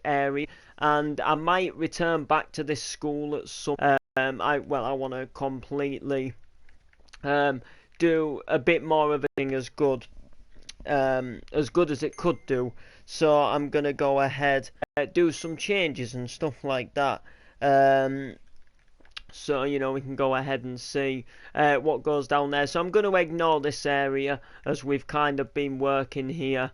area, and I might return back to this school at some. I want to completely um, do a bit more of a thing as good as it could do. So I'm gonna go ahead, do some changes and stuff like that. Um, so we can go ahead and see what goes down there. So I'm going to ignore this area as we've kind of been working here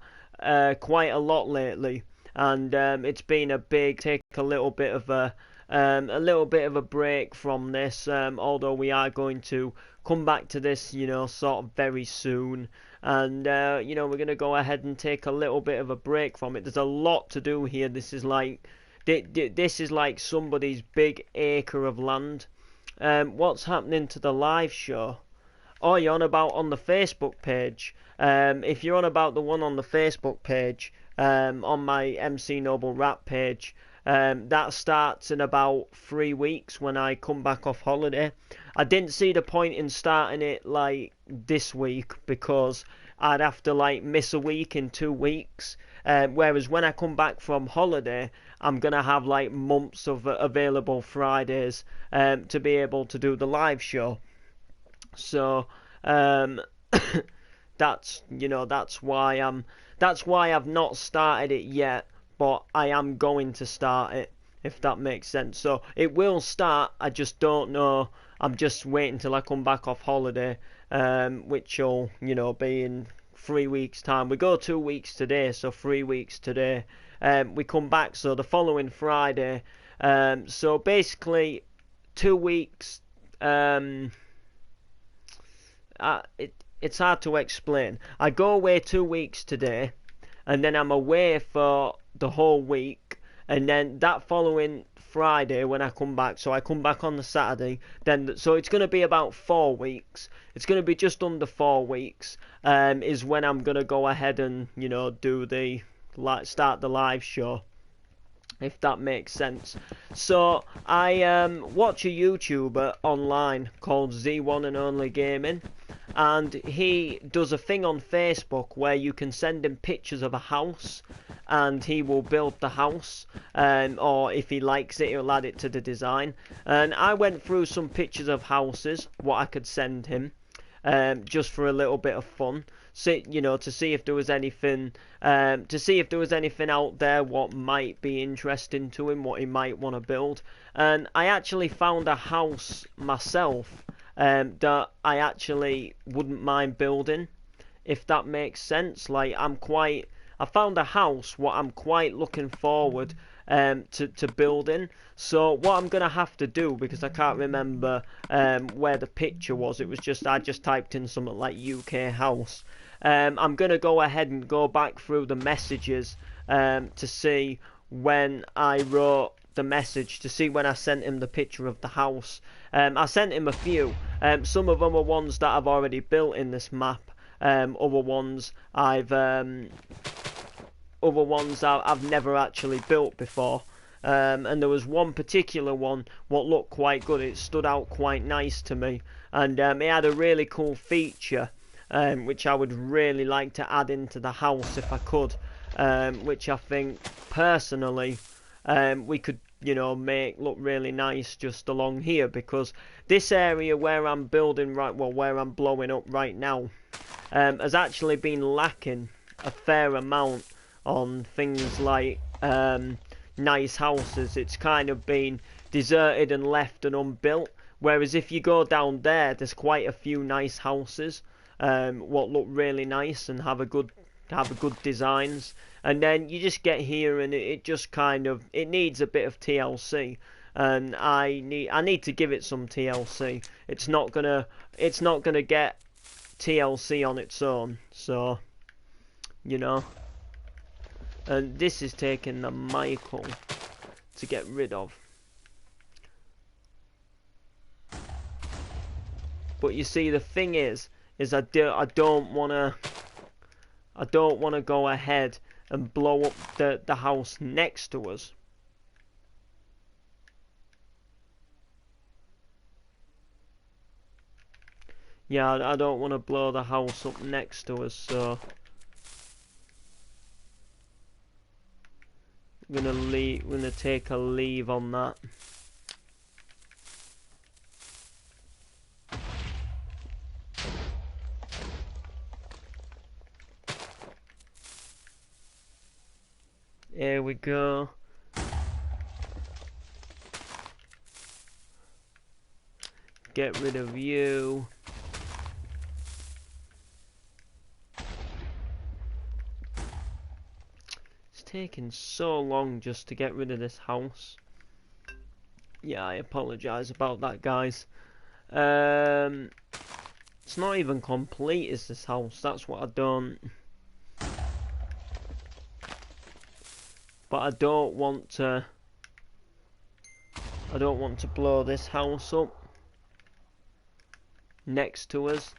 quite a lot lately, and it's been a big take a little bit of a break from this. Although we are going to come back to this, sort of very soon, and we're going to go ahead and take a little bit of a break from it. There's a lot to do here. This is like somebody's big acre of land. What's happening to the live show? Oh, you're on about on the Facebook page. If you're on about the one on the Facebook page, on my MC Noble Rap page, that starts in about 3 weeks when I come back off holiday. I didn't see the point in starting it like this week because I'd have to like miss a week in 2 weeks. Whereas when I come back from holiday, I'm gonna have like months of available Fridays to be able to do the live show. So um, that's why I've not started it yet, but I am going to start it, if that makes sense. So it will start. I just don't know. I'm just waiting till I come back off holiday, which will be in 3 weeks time. We go 2 weeks today, so 3 weeks today. We come back so the following Friday. So basically 2 weeks. It's hard to explain. I go away 2 weeks today, and then I'm away for the whole week, and then that following Friday when I come back, so I come back on the Saturday, so it's going to be about 4 weeks. It's going to be just under 4 weeks. Is when I'm going to go ahead and start the live show, if that makes sense. So I watch a YouTuber online called Z1 and Only Gaming, and he does a thing on Facebook where you can send him pictures of a house, and he will build the house, or if he likes it, he'll add it to the design. And I went through some pictures of houses, what I could send him, just for a little bit of fun. To see if there was anything, out there what might be interesting to him, what he might want to build. And I actually found a house myself that I actually wouldn't mind building, if that makes sense. I found a house what I'm quite looking forward to building. So what I'm gonna have to do, because I can't remember where the picture was, I just typed in something like UK house. I'm gonna go ahead and go back through the messages to see when I wrote the message, to see when I sent him the picture of the house. I sent him a few. Some of them are ones that I've already built in this map. Other ones I've never actually built before. And there was one particular one what looked quite good. It stood out quite nice to me, and it had a really cool feature, which I would really like to add into the house if I could. Which I think personally we could make look really nice just along here, because this area where I'm where I'm blowing up right now, has actually been lacking a fair amount on things like nice houses. It's kind of been deserted and left and unbuilt, whereas if you go down there's quite a few nice houses what look really nice and have a good designs. And then you just get here and it just kind of, it needs a bit of TLC, and I need to give it some TLC. It's not gonna get TLC on its own, so and this is taking the Michael to get rid of. But you see, the thing is I don't wanna go ahead and blow up the house next to us. Yeah, I don't want to blow the house up next to us, so We're gonna take a leave on that. Here we go. Get rid of you. It's taking so long just to get rid of this house. Yeah, I apologise about that, guys. It's not even complete, is this house? That's what I don't... But I don't want to blow this house up next to us.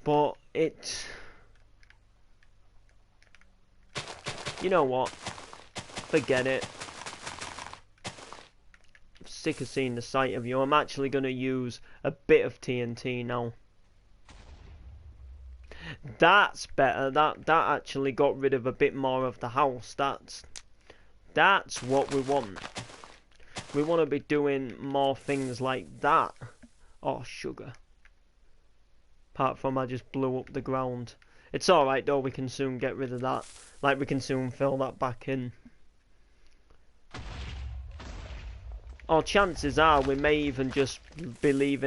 But it's... You know what? Forget it. I'm sick of seeing the sight of you. I'm actually going to use a bit of TNT now. That's better. That actually got rid of a bit more of the house. That's what we want. We want to be doing more things like that. Oh, sugar. Apart from I just blew up the ground. It's alright though, we can soon get rid of that. Like, we can soon fill that back in. Or chances are we may even just be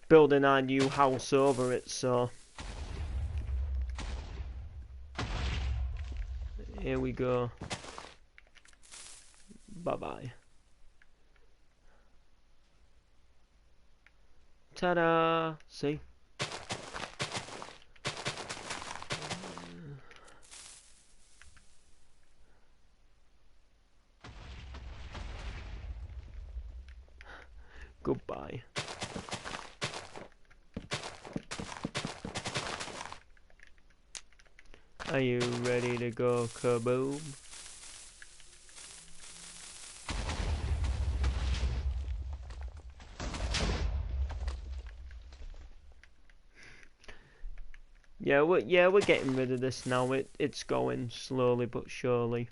building our new house over it, so... Here we go. Bye-bye. Ta-da! See? Goodbye. Are you ready to go kaboom? Yeah, we're getting rid of this now. It's going slowly but surely.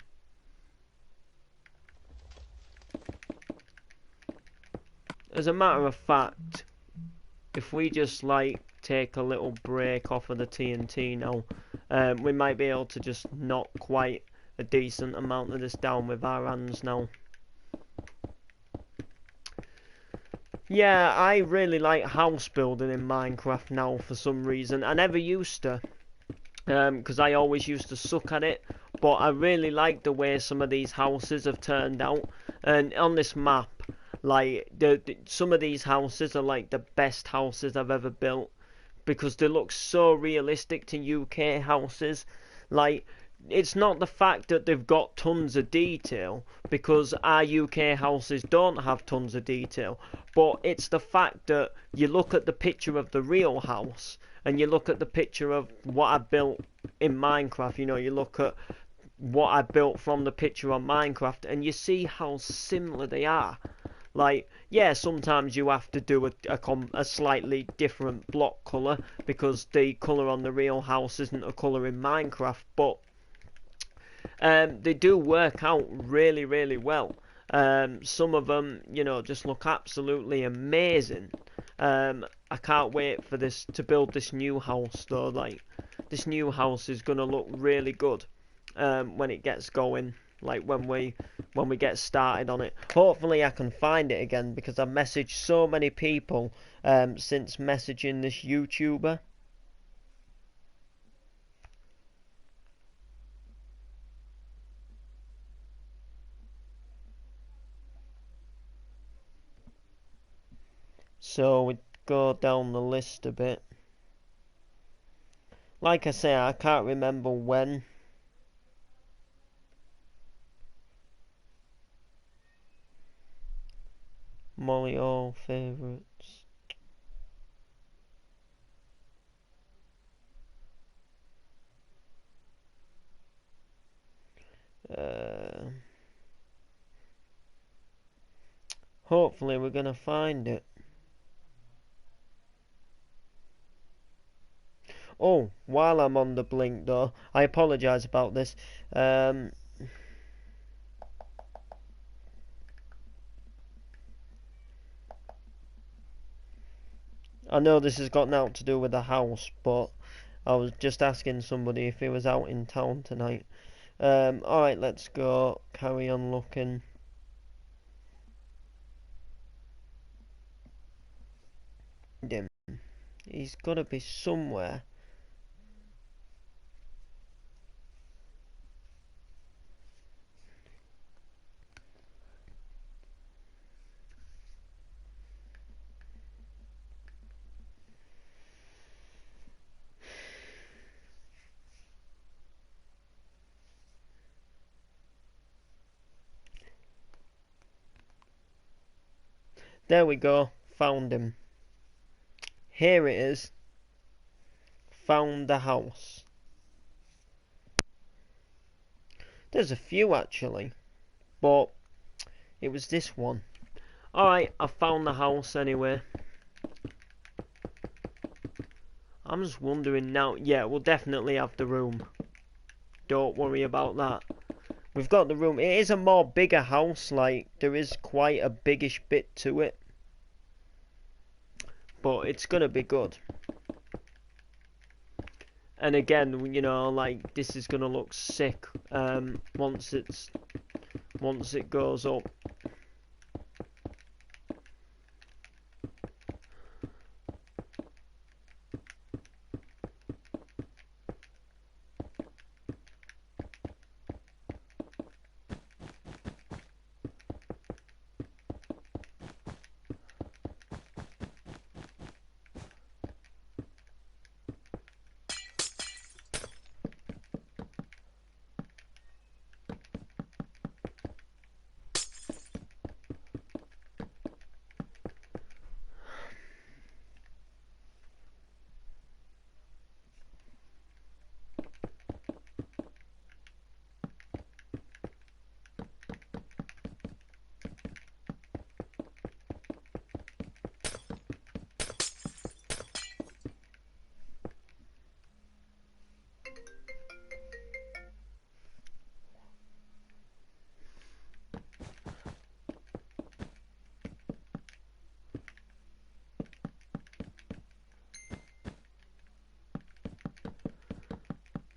As a matter of fact, if we just like take a little break off of the TNT now, we might be able to just knock quite a decent amount of this down with our hands now. Yeah, I really like house building in Minecraft now for some reason. I never used to, because I always used to suck at it. But I really like the way some of these houses have turned out. And on this map, like some of these houses are like the best houses I've ever built, because they look so realistic to UK houses. Like, it's not the fact that they've got tons of detail, because our UK houses don't have tons of detail, but it's the fact that you look at the picture of the real house and you look at the picture of what I built in Minecraft. You know, you look at what I built from the picture on Minecraft and you see how similar they are. Like, yeah, sometimes you have to do a slightly different block colour, because the colour on the real house isn't a colour in Minecraft, but they do work out really, really well. Some of them, you know, just look absolutely amazing. I can't wait for this to build this new house though. Like, this new house is gonna look really good when it gets going. Like when we get started on it. Hopefully I can find it again, because I've messaged so many people since messaging this YouTuber. So we go down the list a bit. Like I say, I can't remember when. Molly, all favourites. Hopefully we're gonna find it. Oh, while I'm on the blink though, I apologise about this. I know this has got nothing to do with the house, but I was just asking somebody if he was out in town tonight. Alright, let's go. Carry on looking. Him. He's gotta be somewhere. There we go. Found him. Here it is. Found the house. There's a few actually, but it was this one. Alright, I found the house anyway. I'm just wondering now. Yeah, we'll definitely have the room. Don't worry about that. We've got the room. It is a more bigger house, like, there is quite a biggish bit to it. But it's gonna be good. And again, you know, like, this is gonna look sick once it goes up.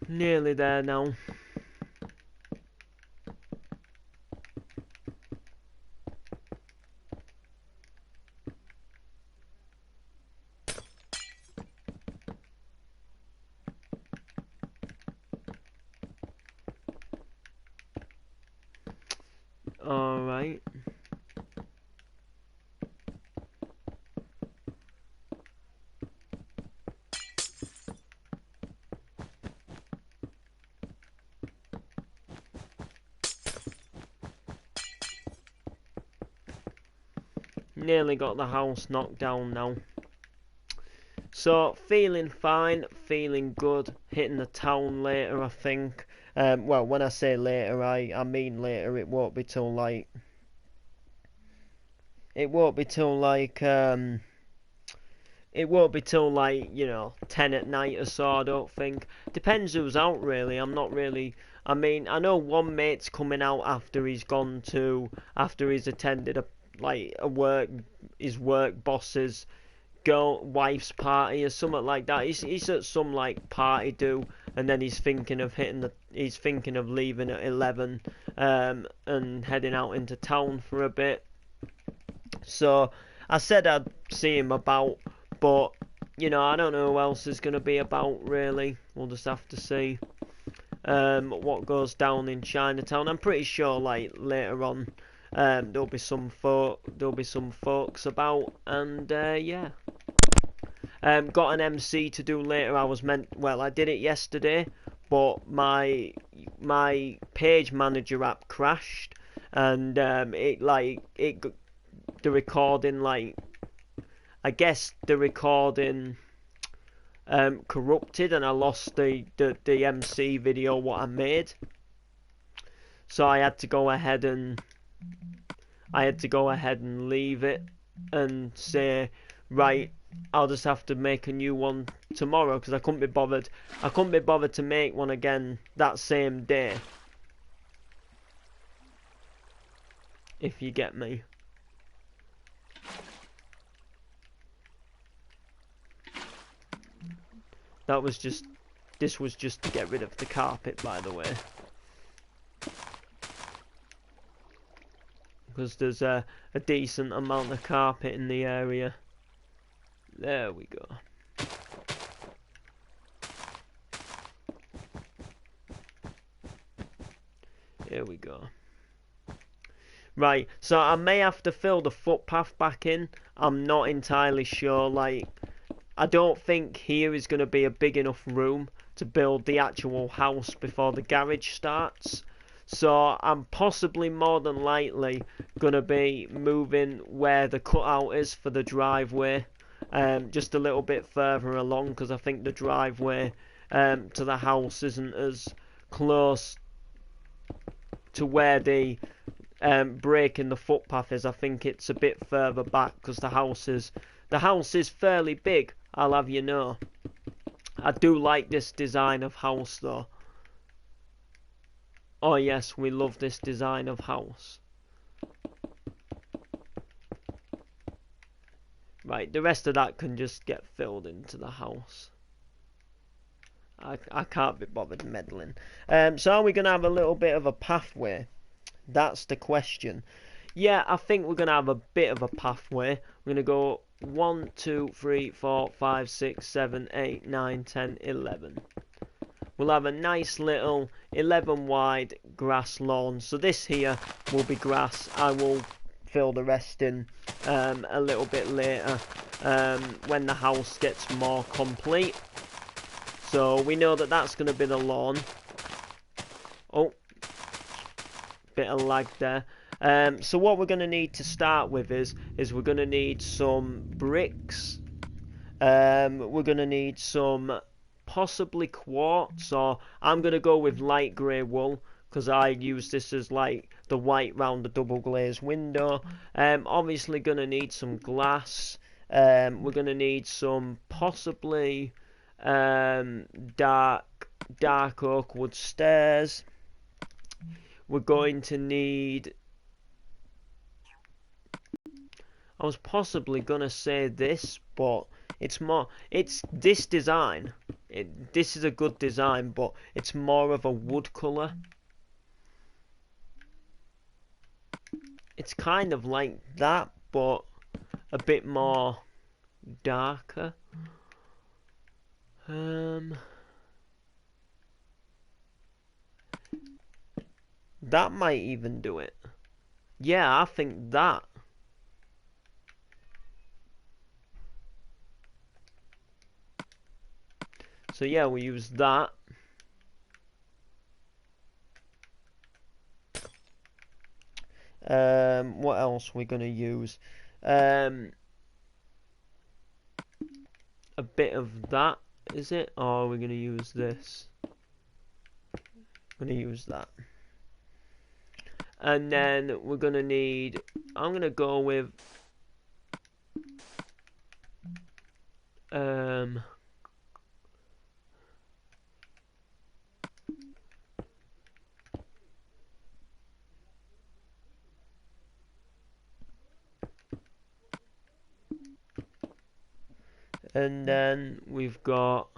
Nearly there now. Alright. Nearly got the house knocked down now. So, feeling fine, feeling good, hitting the town later, I think. Well, when I say later, I mean later. It won't be till like... It won't be till like, It won't be till like, you know, 10 at night or so, I don't think. Depends who's out, really. I'm not really... I mean, I know one mate's coming out after he's attended his work boss's wife's party or something like that. He's at some like party do, and then he's thinking of leaving at 11, and heading out into town for a bit. So I said I'd see him about, but you know, I don't know who else is gonna be about really. We'll just have to see what goes down in Chinatown. I'm pretty sure like later on there'll be some folks about, and yeah. Got an MC to do later. I did it yesterday, but my page manager app crashed, and the recording, like, I guess the recording corrupted, and I lost the MC video what I made. So I had to go ahead and I had to go ahead and leave it and say, right, I'll just have to make a new one tomorrow because I couldn't be bothered. I couldn't be bothered to make one again that same day. If you get me. This was just to get rid of the carpet, by the way. Because there's a decent amount of carpet in the area. There we go. Here we go. Right, so I may have to fill the footpath back in. I'm not entirely sure, like, I don't think here is going to be a big enough room to build the actual house before the garage starts. So I'm possibly more than likely going to be moving where the cutout is for the driveway. Just a little bit further along because I think the driveway to the house isn't as close to where the break in the footpath is. I think it's a bit further back because the house is fairly big, I'll have you know. I do like this design of house though. Oh yes, we love this design of house. Right, the rest of that can just get filled into the house. I can't be bothered meddling. So are we going to have a little bit of a pathway? That's the question. Yeah, I think we're going to have a bit of a pathway. We're going to go 1, 2, 3, 4, 5, 6, 7, 8, 9, 10, 11. We'll have a nice little 11 wide grass lawn. So this here will be grass. I will fill the rest in a little bit later when the house gets more complete. So we know that that's going to be the lawn. Oh, bit of lag there. So what we're going to need to start with is we're going to need some bricks. We're going to need some possibly quartz, or I'm going to go with light grey wool because I use this as like the white round the double glazed window. Obviously going to need some glass. We're going to need some possibly dark oak wood stairs. We're going to need, I was possibly gonna say this, but it's this design. This is a good design, but it's more of a wood colour. It's kind of like that, but a bit more darker. That might even do it. Yeah, I think that. So yeah, we use that. What else we're gonna use? A bit of that, is it? Or we're gonna use this? I'm gonna use that. And then we're gonna need, I'm gonna go with and then we've got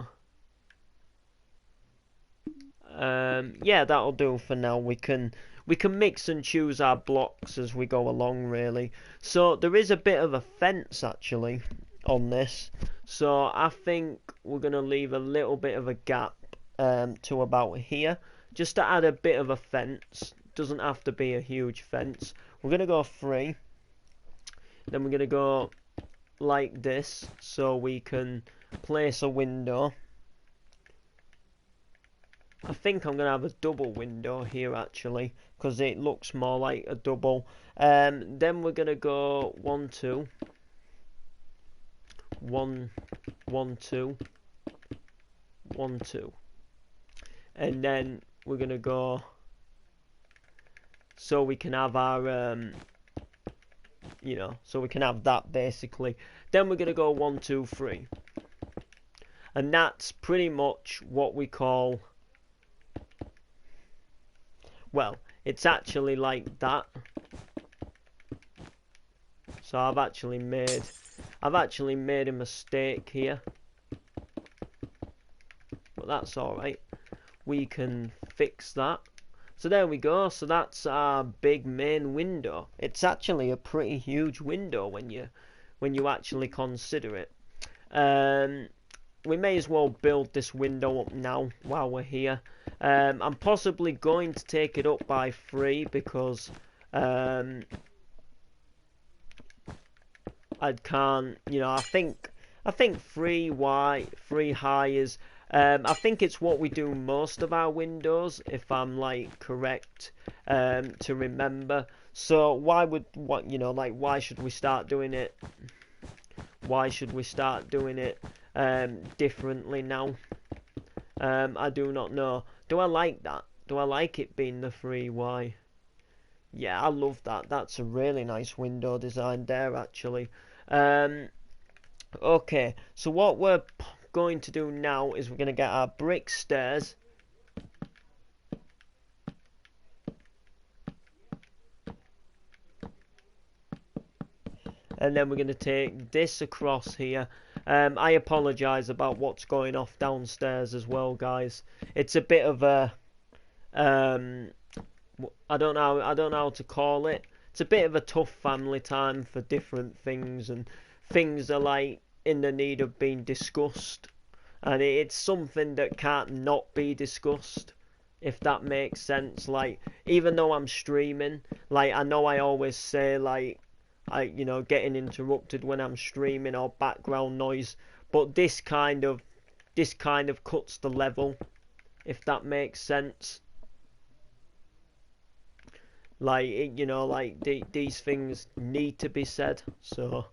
yeah, that'll do for now. We can mix and choose our blocks as we go along, really. So there is a bit of a fence actually on this, so I think we're gonna leave a little bit of a gap to about here, just to add a bit of a fence. Doesn't have to be a huge fence. We're gonna go 3, then we're gonna go like this, so we can place a window. I think I'm going to have a double window here actually, because it looks more like a double. Then we're going to go 1, 2. 1, 1, 2. 1, 2. And then we're going to go, so we can have our you know, so we can have that basically. Then we're going to go 1, 2, 3. And that's pretty much what we call, well, it's actually like that. So I've actually made a mistake here. But that's alright. We can fix that. So there we go. So that's our big main window. It's actually a pretty huge window when you actually consider it. We may as well build this window up now while we're here. I'm possibly going to take it up by 3 because I can't, you know, I think 3 high is, I think it's what we do most of our windows, if I'm like correct to remember. So why should we start doing it? Why should we start doing it differently now? I do not know. Do I like that? Do I like it being the 3Y? Yeah, I love that. That's a really nice window design there, actually. Okay, so what we're going to do now is we're going to get our brick stairs. And then we're going to take this across here. I apologise about what's going off downstairs as well, guys. It's a bit of a I don't know how to call it. It's a bit of a tough family time for different things, and things are like in the need of being discussed, and it's something that can't not be discussed, if that makes sense. Like, even though I'm streaming, like, I know I always say like getting interrupted when I'm streaming or background noise, but this kind of cuts the level, if that makes sense. Like, these things need to be said, so.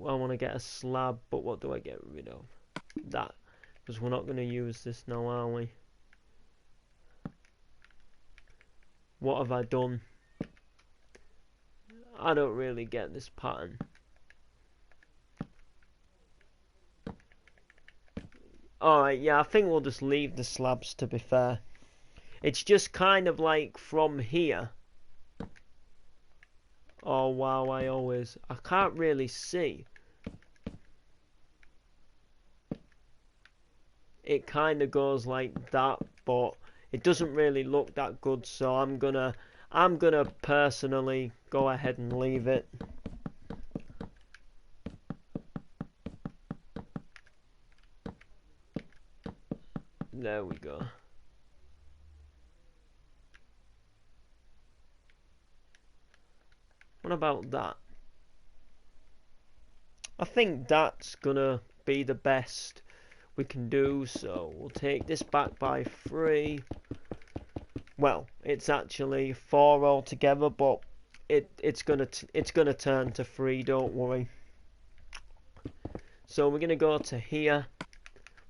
I want to get a slab, but what do I get rid of? That, because we're not going to use this now, are we? What have I done? I don't really get this pattern. Alright, yeah, I think we'll just leave the slabs, to be fair. It's just kind of like from here. Oh wow, I can't really see. It kind of goes like that, but it doesn't really look that good, so I'm gonna personally go ahead and leave it. There we go. What about that? I think that's gonna be the best we can do, so we'll take this back by 3. Well, it's actually 4 altogether, but it's gonna turn to 3, don't worry. So we're gonna go to here.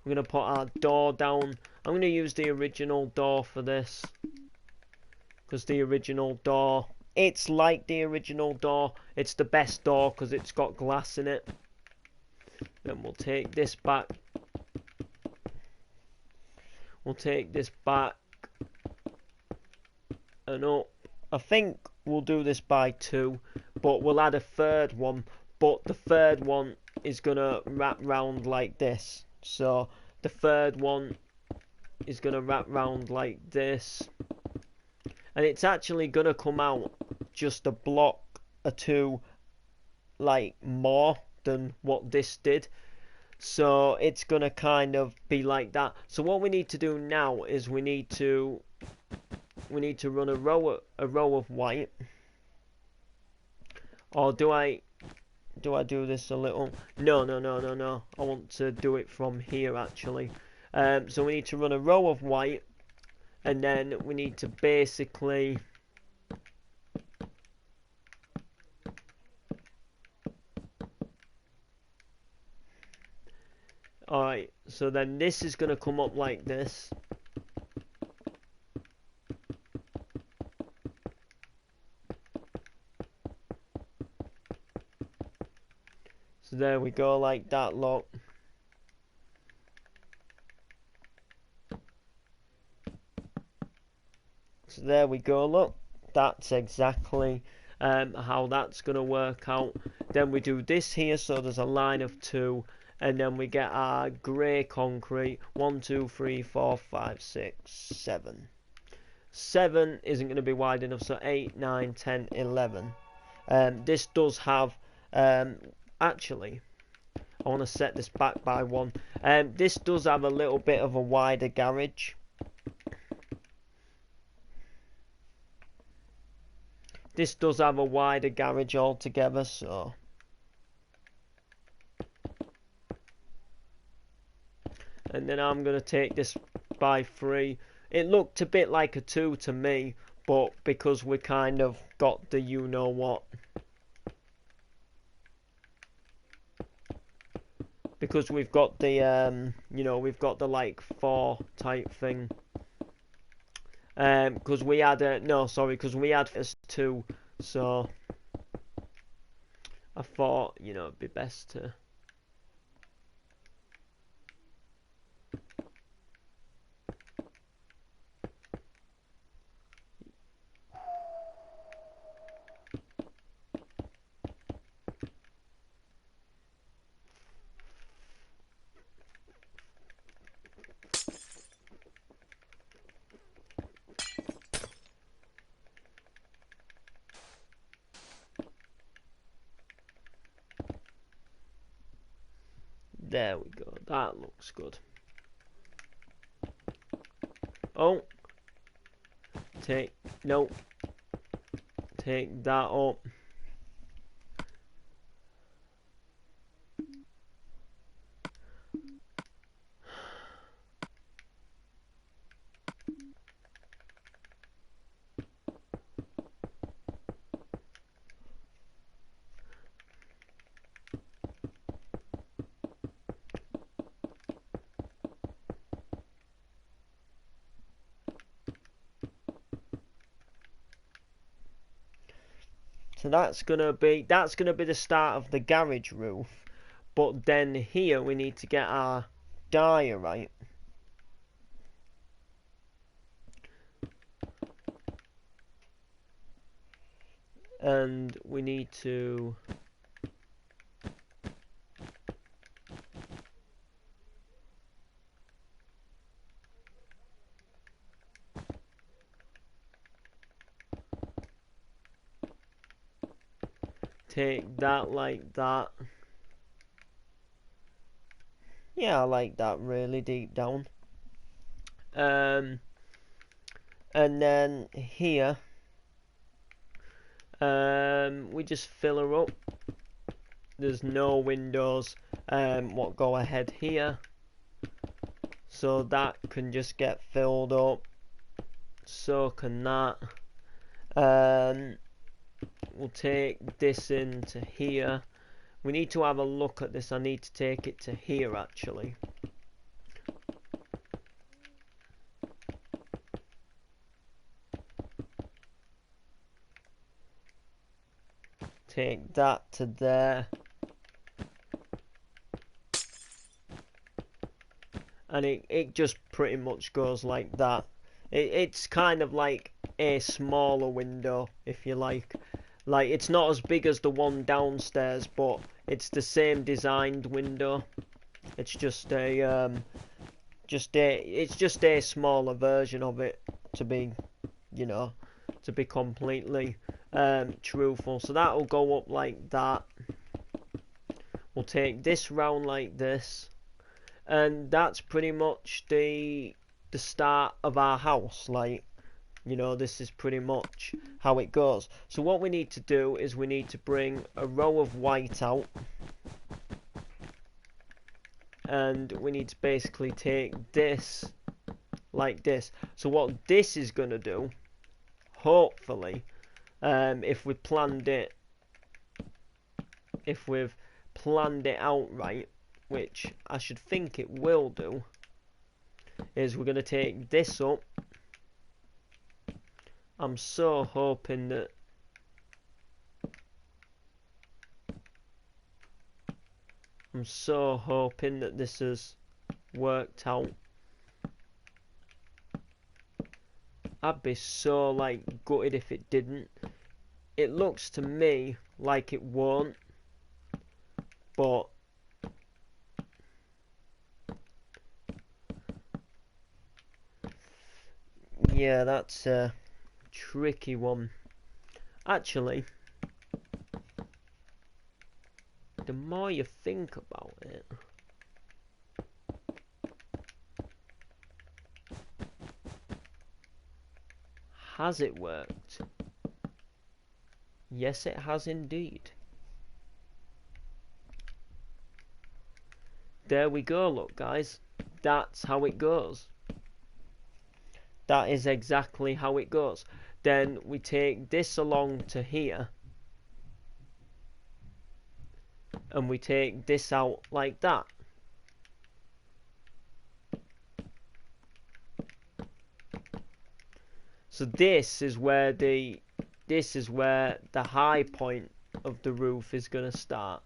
We're gonna put our door down. I'm gonna use the original door for this, because the original door, it's like the original door. It's the best door because it's got glass in it. Then we'll take this back. We'll take this back and up. I think we'll do this by 2, but we'll add a third one. But the third one is gonna wrap round like this. So the third one is gonna wrap round like this. And it's actually gonna come out just a block or 2 like more than what this did. So it's gonna kind of be like that. So what we need to do now is we need to run a row of white. Or do I do this a little? No. I want to do it from here actually. So we need to run a row of white, and then we need to basically Alright, so then this is going to come up like this. So there we go, like that, look. So there we go, look. That's exactly how that's going to work out. Then we do this here, so there's a line of 2. And then we get our grey concrete. 1, 2, 3, 4, 5, 6, 7. 7 isn't going to be wide enough, so 8, 9, 10, 11. This does have... actually, I want to set this back by 1. This does have a little bit of a wider garage. This does have a wider garage altogether, so... And then I'm going to take this by 3. It looked a bit like a 2 to me, but because we kind of got the you-know-what. Because we've got the, you know, we've got the, like, 4 type thing. Because we had a... No, sorry, because we had as 2, so... I thought, you know, it'd be best to... There we go. That looks good. Oh. No. Take that up. So that's gonna be the start of the garage roof. But then here we need to get our diorite. And we need to take that like that. Yeah, I like that really deep down. And then here we just fill her up. There's no windows what go ahead here, so that can just get filled up. So can that. We'll take this into here. We need to have a look at this. I need to take it to here actually. Take that to there. And it just pretty much goes like that. It's kind of like a smaller window, if you like. Like, it's not as big as the one downstairs, but it's the same designed window. It's just a smaller version of it, to be, you know, to be completely truthful. So that'll go up like that. We'll take this round like this, and that's pretty much the start of our house. Like, you know, this is pretty much how it goes. So what we need to do is we need to bring a row of white out. And we need to basically take this like this. So what this is going to do, hopefully, if we've planned it out right, which I should think it will do, is we're going to take this up. I'm so hoping that this has worked out. I'd be so like gutted if it didn't. It looks to me like it won't, but yeah, that's a tricky one. Actually, the more you think about it, has it worked? Yes, it has indeed. There we go, look guys. That's how it goes. That is exactly how it goes. Then we take this along to here, and we take this out like that. So this is where the high point of the roof is going to start.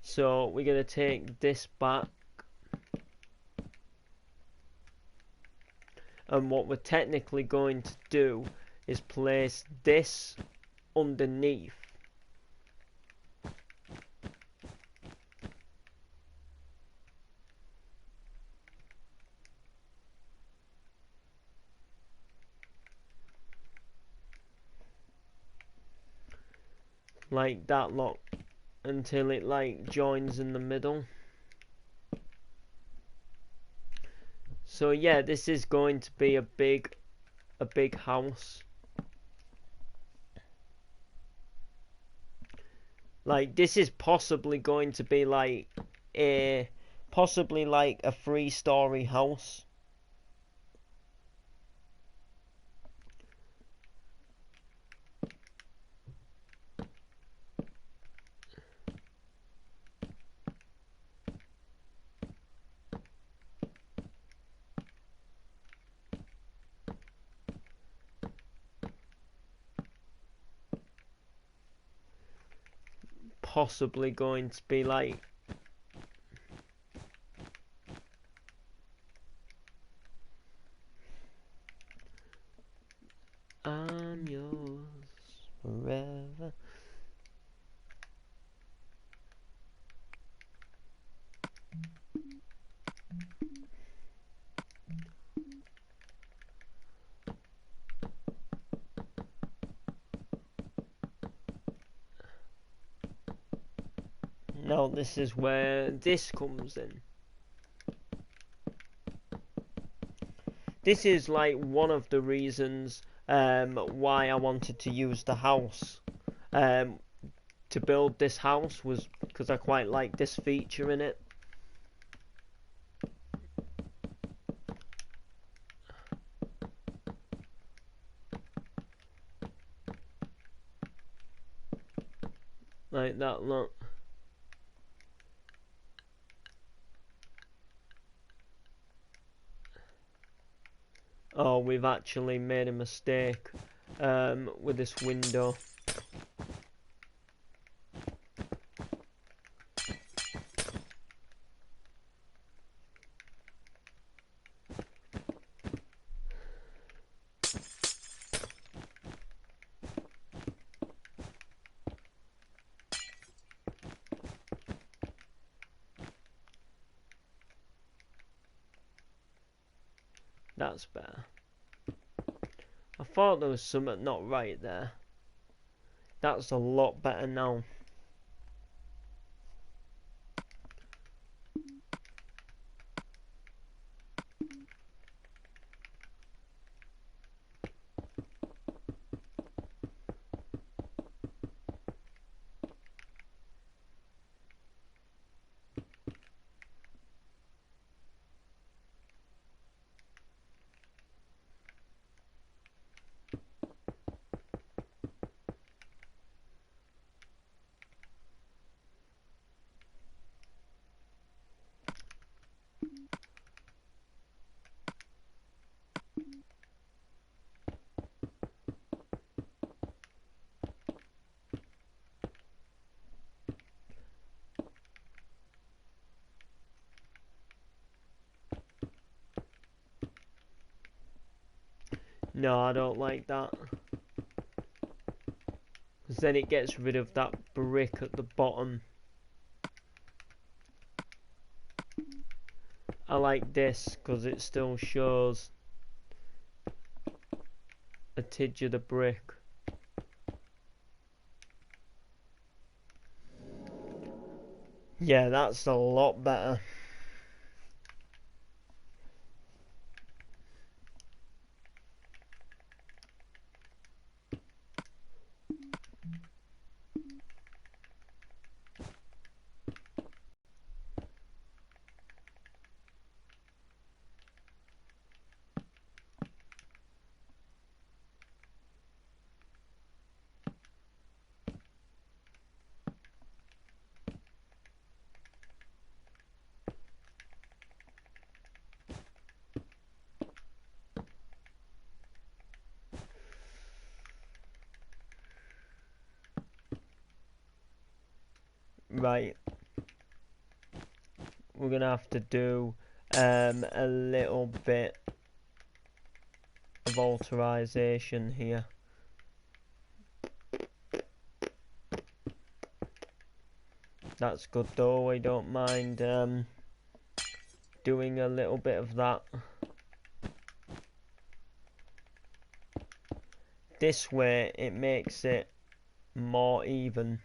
So we're going to take this back, and what we're technically going to do is place this underneath. Like that, look, until it like joins in the middle. So yeah, this is going to be a big house. Like this is possibly going to be like a 3-story house. Possibly going to be like I'm yours forever. Now this is where this comes in. This is like one of the reasons why I wanted to use the house to build this house, was because I quite like this feature in it. Like that, look. Oh, we've actually made a mistake with this window. That's better. I thought there was something not right there. That's a lot better now. No, I don't like that. Because then it gets rid of that brick at the bottom. I like this because it still shows a tidge of the brick. Yeah, that's a lot better. Right. We're gonna have to do a little bit of alteration here. That's good though, I don't mind doing a little bit of that. This way it makes it more even.